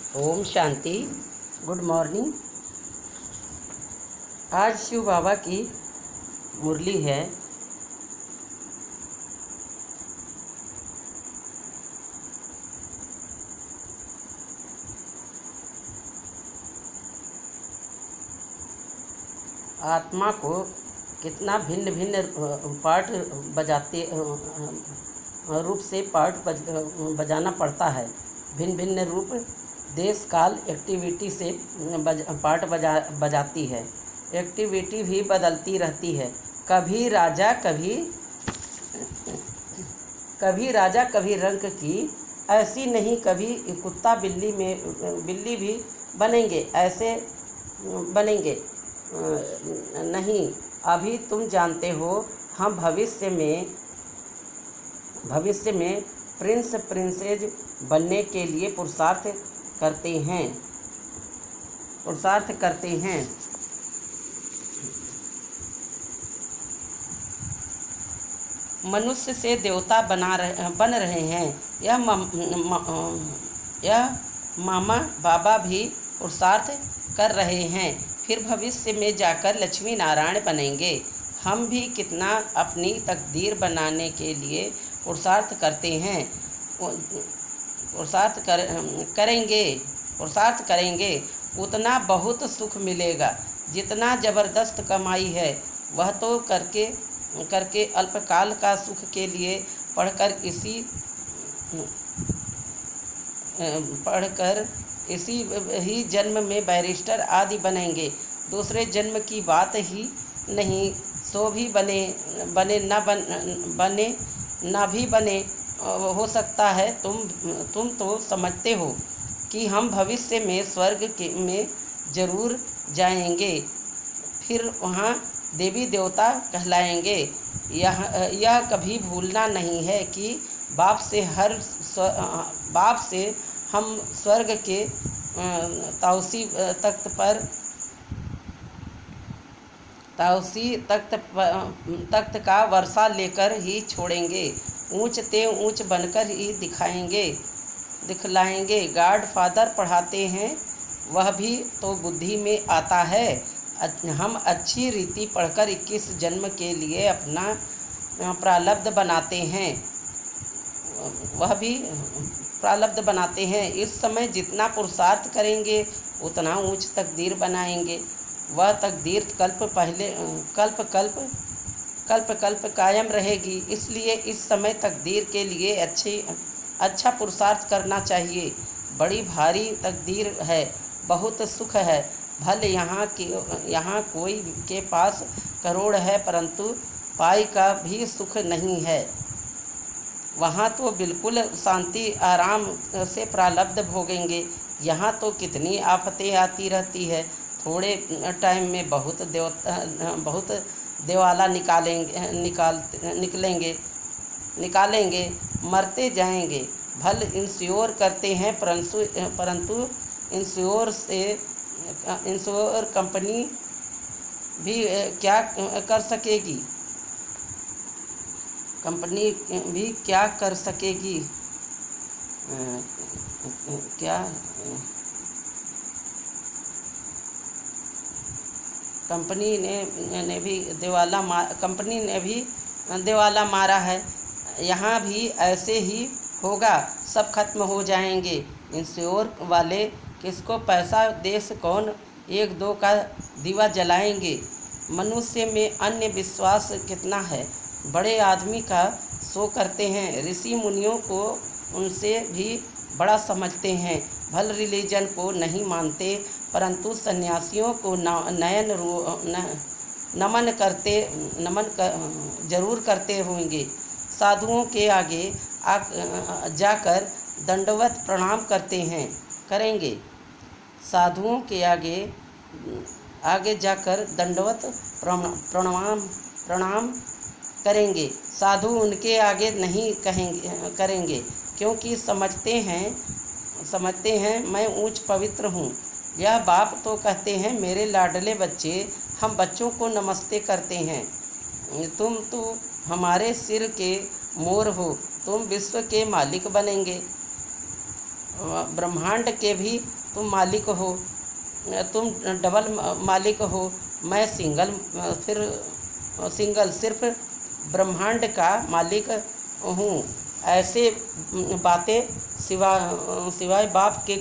Om Shanti. Good morning. आज शिव बाबा की मुरली है। आत्मा को कितना भिन्न भिन्न पार्ट बजाते रूप से बजाना पड़ता है। भिन्न भिन्न रूप देश काल एक्टिविटी से पार्ट बजाती है। एक्टिविटी भी बदलती रहती है। कभी राजा कभी रंक की, ऐसी नहीं। कभी कुत्ता बिल्ली भी बनेंगे, ऐसे बनेंगे नहीं। अभी तुम जानते हो, हम भविष्य में प्रिंसेज बनने के लिए पुरुषार्थ करते हैं। मनुष्य से देवता बन रहे हैं। यह मामा बाबा भी पुरुषार्थ कर रहे हैं। फिर भविष्य में जाकर लक्ष्मी नारायण बनेंगे। हम भी कितना अपनी तकदीर बनाने के लिए पुरुषार्थ करेंगे। उतना बहुत सुख मिलेगा। जितना ज़बरदस्त कमाई है वह तो करके अल्पकाल का सुख के लिए पढ़कर इसी ही जन्म में बैरिस्टर आदि बनेंगे। दूसरे जन्म की बात ही नहीं। सो भी बने ना भी बने हो सकता है। तुम तो समझते हो कि हम भविष्य में स्वर्ग में जरूर जाएंगे। फिर वहाँ देवी देवता कहलाएंगे। यह कभी भूलना नहीं है कि बाप से हम स्वर्ग के ताउसी तख्त का वर्षा लेकर ही छोड़ेंगे। ऊंच बनकर ही दिखलाएंगे। गॉड फादर पढ़ाते हैं, वह भी तो बुद्धि में आता है। हम अच्छी रीति पढ़कर 21 जन्म के लिए अपना प्रारब्ध बनाते हैं। इस समय जितना पुरुषार्थ करेंगे उतना ऊंच तकदीर बनाएंगे। वह तकदीर कल्प कायम रहेगी। इसलिए इस समय तकदीर के लिए अच्छा पुरुषार्थ करना चाहिए। बड़ी भारी तकदीर है, बहुत सुख है। भले यहाँ कोई के पास करोड़ है, परंतु पाई का भी सुख नहीं है। वहाँ तो बिल्कुल शांति आराम से प्रारब्ध भोगेंगे। यहाँ तो कितनी आफतें आती रहती है। थोड़े टाइम में बहुत देवाला निकालेंगे, मरते जाएंगे। भल इंश्योर करते हैं, परंतु इंश्योर कंपनी भी क्या कर सकेगी? कंपनी ने भी दिवाला मारा है। यहाँ भी ऐसे ही होगा, सब खत्म हो जाएंगे। इंश्योर वाले किसको पैसा देश कौन एक दो का दीवा जलाएंगे। मनुष्य में अन्य विश्वास कितना है। बड़े आदमी का शो करते हैं। ऋषि मुनियों को उनसे भी बड़ा समझते हैं। भल रिलीजन को नहीं मानते, परंतु सन्यासियों को नमन जरूर करते होंगे। साधुओं के आगे जाकर दंडवत प्रणाम करेंगे। साधुओं के आगे जाकर दंडवत प्रणाम करेंगे। साधु उनके आगे नहीं करेंगे, क्योंकि समझते हैं मैं ऊंच पवित्र हूँ। यह बाप तो कहते हैं, मेरे लाडले बच्चे, हम बच्चों को नमस्ते करते हैं। तुम तो हमारे सिर के मोर हो, तुम विश्व के मालिक बनेंगे। ब्रह्मांड के भी तुम मालिक हो, तुम डबल मालिक हो, मैं सिंगल सिर्फ ब्रह्मांड का मालिक हूँ। ऐसे बातें सिवाय बाप के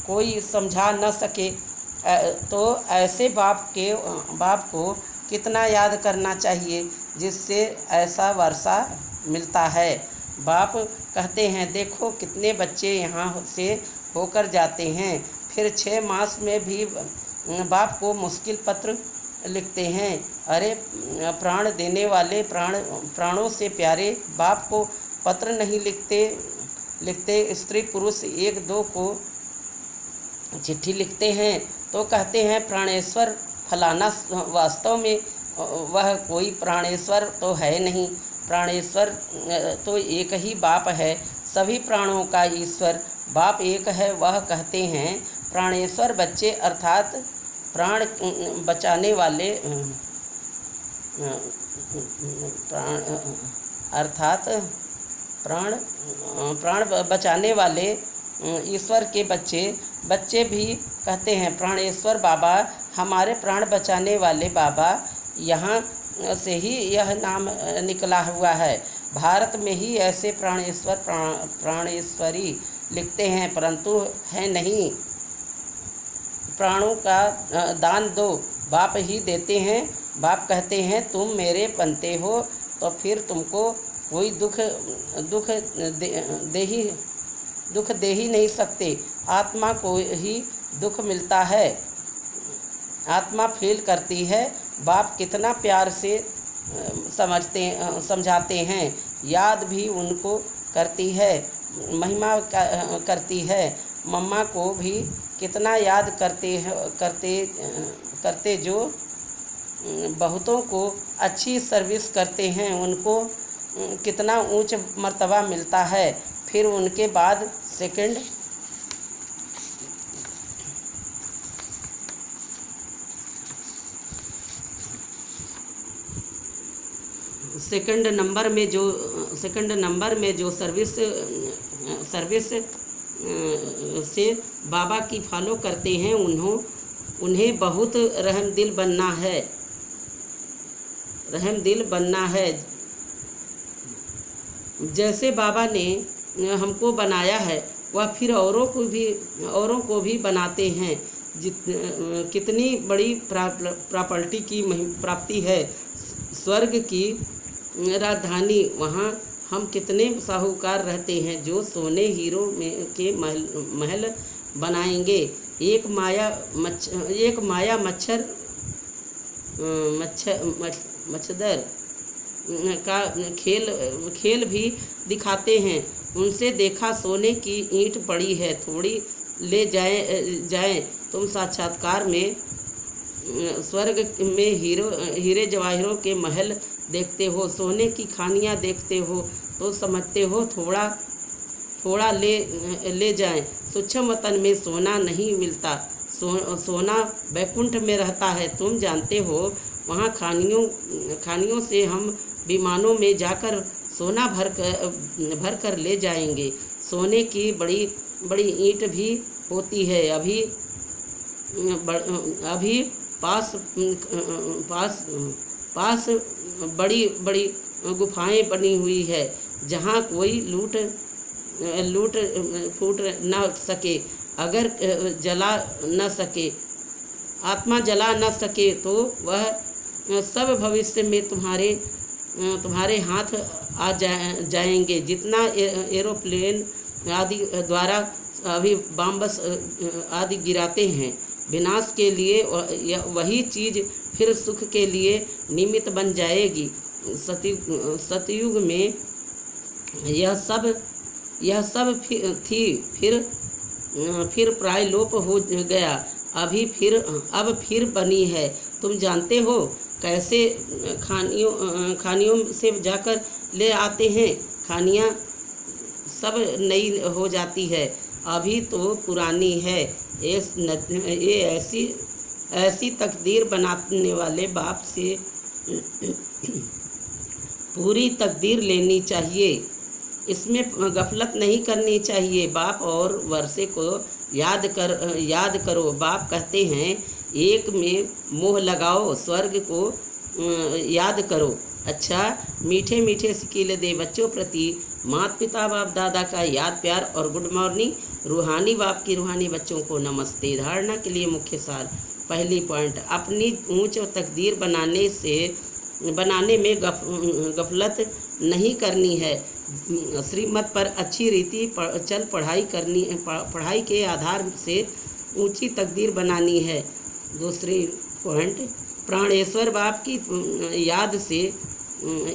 कोई समझा न सके। तो ऐसे बाप को कितना याद करना चाहिए जिससे ऐसा वर्षा मिलता है। बाप कहते हैं, देखो कितने बच्चे यहाँ से होकर जाते हैं, फिर 6 मास में भी बाप को मुश्किल पत्र लिखते हैं। अरे प्राण देने वाले, प्राणों से प्यारे बाप को पत्र नहीं लिखते। स्त्री पुरुष 1-2 को चिट्ठी लिखते हैं तो कहते हैं प्राणेश्वर फलाना। वास्तव में वह कोई प्राणेश्वर तो है नहीं। प्राणेश्वर तो एक ही बाप है, सभी प्राणों का ईश्वर बाप एक है। वह कहते हैं प्राणेश्वर बच्चे अर्थात प्राण बचाने वाले, प्राण बचाने वाले ईश्वर के बच्चे भी कहते हैं प्राणेश्वर बाबा, हमारे प्राण बचाने वाले बाबा। यहाँ से ही यह नाम निकला हुआ है। भारत में ही ऐसे प्राणेश्वरी लिखते हैं, परंतु है नहीं। प्राणों का दान दो, बाप ही देते हैं। बाप कहते हैं तुम मेरे बनते हो तो फिर तुमको कोई दुख दे ही नहीं सकते। आत्मा को ही दुख मिलता है, आत्मा फील करती है। बाप कितना प्यार से समझाते हैं, याद भी उनको करती है, महिमा करती है। मम्मा को भी कितना याद करते जो बहुतों को अच्छी सर्विस करते हैं, उनको कितना ऊंच मर्तबा मिलता है। फिर उनके बाद सेकंड नंबर में जो सर्विस से बाबा की फॉलो करते हैं, उन्हें बहुत रहमदिल बनना है। जैसे बाबा ने हमको बनाया है, वह फिर औरों को भी बनाते हैं। कितनी बड़ी प्रॉपर्टी की प्राप्ति है। स्वर्ग की राजधानी, वहाँ हम कितने साहूकार रहते हैं जो सोने हीरो के महल बनाएंगे। एक माया मच्छर का खेल भी दिखाते हैं। उनसे देखा सोने की ईंट पड़ी है, थोड़ी ले जाएं। तुम साक्षात्कार में स्वर्ग में हीरे जवाहिरों के महल देखते हो, सोने की खानियाँ देखते हो तो समझते हो थोड़ा ले जाएं। सूक्ष्म वतन में सोना नहीं मिलता, सोना बैकुंठ में रहता है। तुम जानते हो वहाँ खानियों से हम विमानों में जाकर सोना भर कर ले जाएंगे। सोने की बड़ी बड़ी ईंट भी होती है। अभी पास बड़ी बड़ी गुफाएं बनी हुई है, जहाँ कोई लूट फूट न सके। अगर आत्मा जला न सके तो वह सब भविष्य में तुम्हारे हाथ आ जाएंगे। जितना एरोप्लेन आदि द्वारा अभी बॉम्ब्स आदि गिराते हैं विनाश के लिए, वही चीज़ फिर सुख के लिए निमित्त बन जाएगी। सतयुग में यह सब फिर प्राय लोप हो गया। अब फिर बनी है। तुम जानते हो कैसे खानियों से जाकर ले आते हैं। खानियाँ सब नई हो जाती है, अभी तो पुरानी है। ये ऐसी तकदीर बनाने वाले बाप से पूरी तकदीर लेनी चाहिए। इसमें गफलत नहीं करनी चाहिए। बाप और वर्षे को याद करो। बाप कहते हैं, एक में मोह लगाओ, स्वर्ग को याद करो। अच्छा, मीठे मीठे सिकीले दे बच्चों प्रति माता पिता बाप दादा का याद प्यार और गुड मॉर्निंग। रूहानी बाप की रूहानी बच्चों को नमस्ते। धारणा के लिए मुख्य सार। पहली पॉइंट, अपनी ऊंच तकदीर बनाने में गफलत नहीं करनी है। श्रीमत पर अच्छी रीति चल पढ़ाई के आधार से ऊंची तकदीर बनानी है। दूसरी पॉइंट, प्राणेश्वर बाप की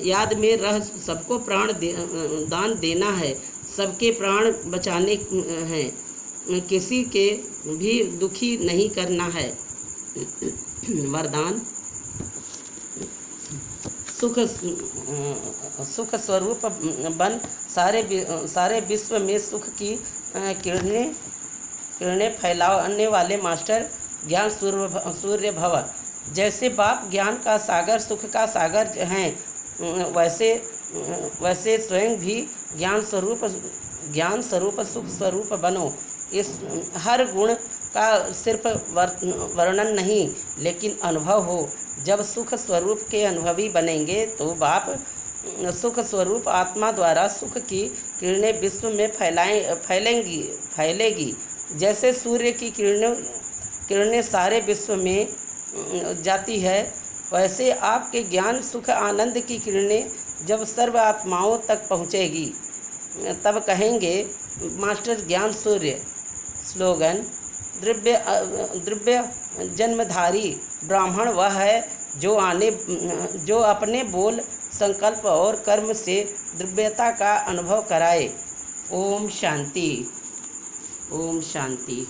याद में रह सबको दान देना है। सबके प्राण बचाने हैं, किसी के भी दुखी नहीं करना है। वरदान, सुख स्वरूप बन सारे विश्व में सुख की किरणें फैलाने वाले मास्टर ज्ञान सूर्य भव। जैसे बाप ज्ञान का सागर सुख का सागर हैं, वैसे स्वयं भी ज्ञान स्वरूप सुख स्वरूप बनो। इस हर गुण का सिर्फ वर्णन नहीं लेकिन अनुभव हो। जब सुख स्वरूप के अनुभवी बनेंगे तो बाप सुख स्वरूप आत्मा द्वारा सुख की किरणें विश्व में फैलेगी। जैसे सूर्य की किरणें सारे विश्व में जाती है, वैसे आपके ज्ञान सुख आनंद की किरणें जब सर्व आत्माओं तक पहुँचेगी तब कहेंगे, मास्टर ज्ञान सूर्य। स्लोगन, द्रव्य जन्मधारी ब्राह्मण वह है जो अपने बोल, संकल्प और कर्म से द्रव्यता का अनुभव कराए। ओम शांति। ओम शांति।